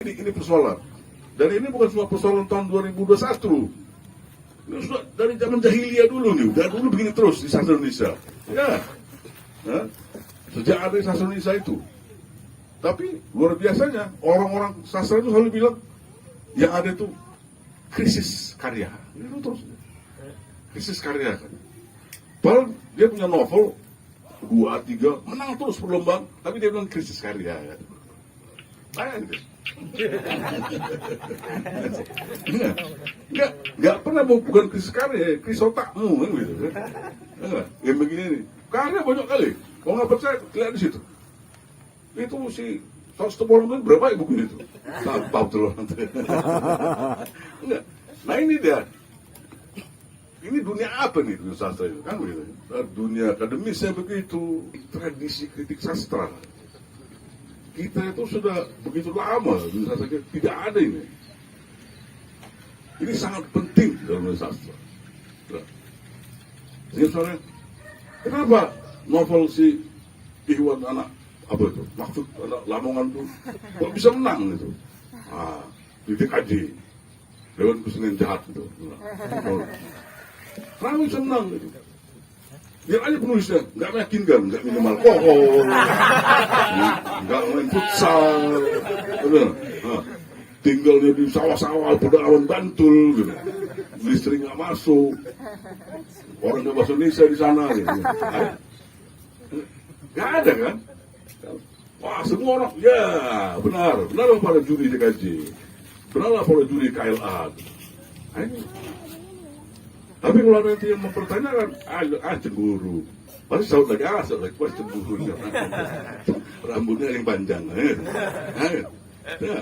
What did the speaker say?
Ini persoalan. Dan ini bukan cuma persoalan tahun 2021. Ini sudah dari zaman jahiliyah dulu nih. Udah dulu begini terus di sastra Indonesia. Ya. Sejak ada sastra Indonesia itu. Tapi luar biasanya orang-orang sastra itu selalu bilang yang ada itu krisis karya. Itu terus. Krisis karya kan. Padahal dia punya novel 2, 3 menang terus perlombaan, tapi dia bilang krisis karya kan. Nggak pernah bukan krisis karya, krisis otakmu kan gitu kan. Yang begini nih, karya banyak kali. Kalau nggak percaya, lihat di situ. Itu si Tolstoy berapa buku itu? Tahu tuh nanti. Enggak. Nah ini dia. Ini dunia apa nih dunia sastra itu kan begitu? Dunia akademisnya begitu, tradisi kritik sastra. Kita itu sudah begitu lama dunia sastra tidak ada ini. Ini sangat penting dalam dunia sastra. Jadi soalnya, kenapa novel si Iwan anak apa itu? Maksud anak Lamongan tuh kok bisa menang gitu? Kritik aja, Dewan Kesenian Jahat itu. Kenapa bisa menang gitu? Biar aja penulisnya, nggak meyakinkan, nggak minum alkohol, nggak main futsal, tinggalnya di sawah-sawah, pedalaman Bantul, gitu. Listrik nggak masuk, orang nggak bahasa Indonesia di sana, gitu. Nggak ada kan? Wah semua orang, ya benar pada juri DKJ, benar pada juri KLA. Nah, ini. Tapi kalau nanti yang mempertanyakan, cemburu. Pasti saut lagi, pasti cemburu. Rambutnya yang panjang. Ya.